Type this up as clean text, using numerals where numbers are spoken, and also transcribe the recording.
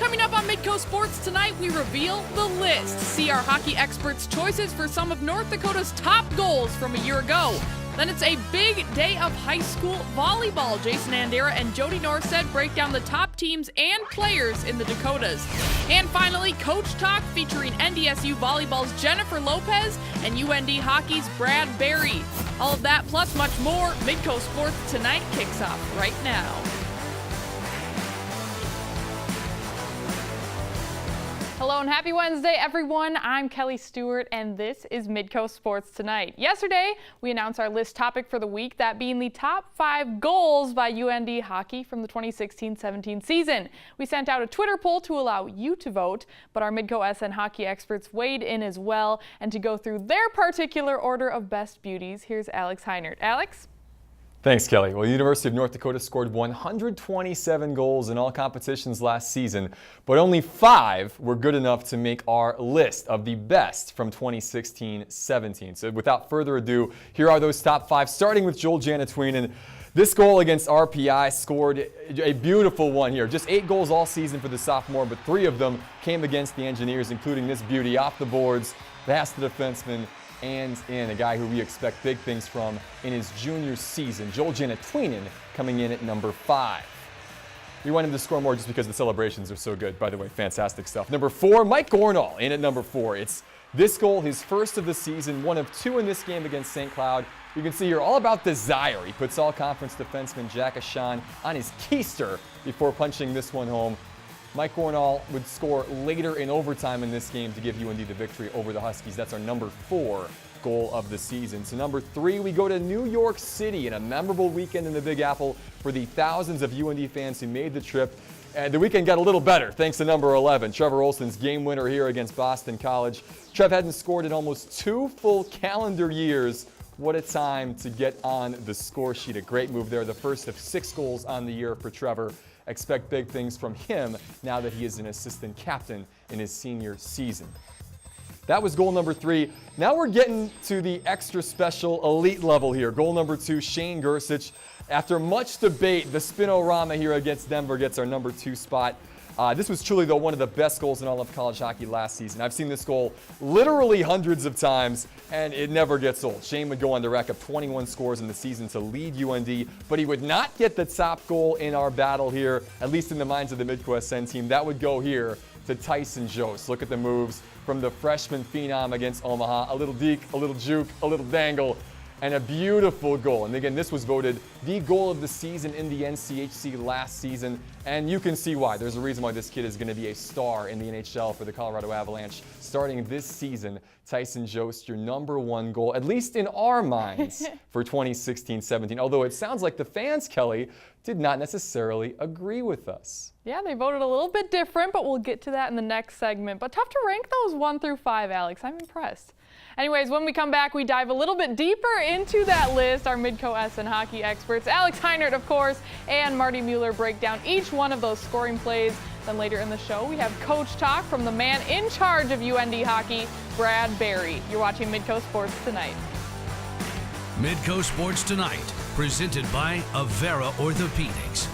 Coming up on Midco Sports Tonight, we reveal the list. See our hockey experts' choices for some of North Dakota's top goals from a year ago. Then it's a big day of high school volleyball. Jason Andera and Jody Norstead break down the top teams and players in the Dakotas. And finally, Coach Talk featuring NDSU Volleyball's Jennifer Lopez and UND Hockey's Brad Berry. All of that plus much more. Midco Sports Tonight kicks off right now. Hello and happy Wednesday, everyone. I'm Kelly Stewart, and this is Midco Sports Tonight. Yesterday, we announced our list topic for the week, that being the top 5 goals by UND hockey from the 2016-17 season. We sent out a Twitter poll to allow you to vote, but our Midco SN hockey experts weighed in as well. And to go through their particular order of best beauties, here's Alex Heinert. Alex? Thanks, Kelly. Well, University of North Dakota scored 127 goals in all competitions last season, but only 5 were good enough to make our list of the best from 2016-17. So without further ado, here are those top 5, starting with Joel JANATUINEN. This goal against RPI scored a beautiful one here. Just 8 goals all season for the sophomore, but 3 of them came against the Engineers, including this beauty off the boards, past the defenseman, and in a guy who we expect big things from in his junior season. Joel JANATUINEN coming in at number 5. We wanted to score more just because the celebrations are so good. By the way, fantastic stuff. Number 4, Mike GORNALL in at number 4. It's this goal, his first of the season, one of 2 in this game against St. Cloud. You can see here all about desire. He puts all-conference defenseman Jack Ashan on his keister before punching this one home. Mike GORNALL would score later in overtime in this game to give UND the victory over the Huskies. That's our number 4 goal of the season. So number 3, we go to New York City in a memorable weekend in the Big Apple for the thousands of UND fans who made the trip. And the weekend got a little better thanks to number 11, Trevor Olson's game winner here against Boston College. Trev hadn't scored in almost 2 full calendar years. What a time to get on the score sheet. A great move there. The first of 6 goals on the year for Trevor. Expect big things from him now that he is an assistant captain in his senior season. That was goal number 3. Now we're getting to the extra special elite level here. Goal number 2, Shane GERSICH. After much debate, the Spinorama here against Denver gets our number 2 spot. This was truly, though, one of the best goals in all of college hockey last season. I've seen this goal literally hundreds of times, and it never gets old. Shane would go on to rack up 21 scores in the season to lead UND, but he would not get the top goal in our battle here, at least in the minds of the Midco SN team. That would go here to TYSON JOST. Look at the moves from the freshman phenom against Omaha. A little deke, a little juke, a little dangle, and a beautiful goal. And again, this was voted the goal of the season in the NCHC last season. And you can see why. There's a reason why this kid is going to be a star in the NHL for the Colorado Avalanche starting this season. TYSON JOST, your number 1 goal, at least in our minds, for 2016-17. Although it sounds like the fans, Kelly, did not necessarily agree with us. Yeah, they voted a little bit different, but we'll get to that in the next segment. But tough to rank those 1 through 5, Alex. I'm impressed. Anyways, when we come back, we dive a little bit deeper into that list. Our Midco SN hockey experts, Alex Heinert, of course, and Marty Mueller, break down each one of those scoring plays. Then later in the show, we have Coach Talk from the man in charge of UND hockey, Brad Berry. You're watching Midco Sports Tonight. Midco Sports Tonight, presented by Avera Orthopedics.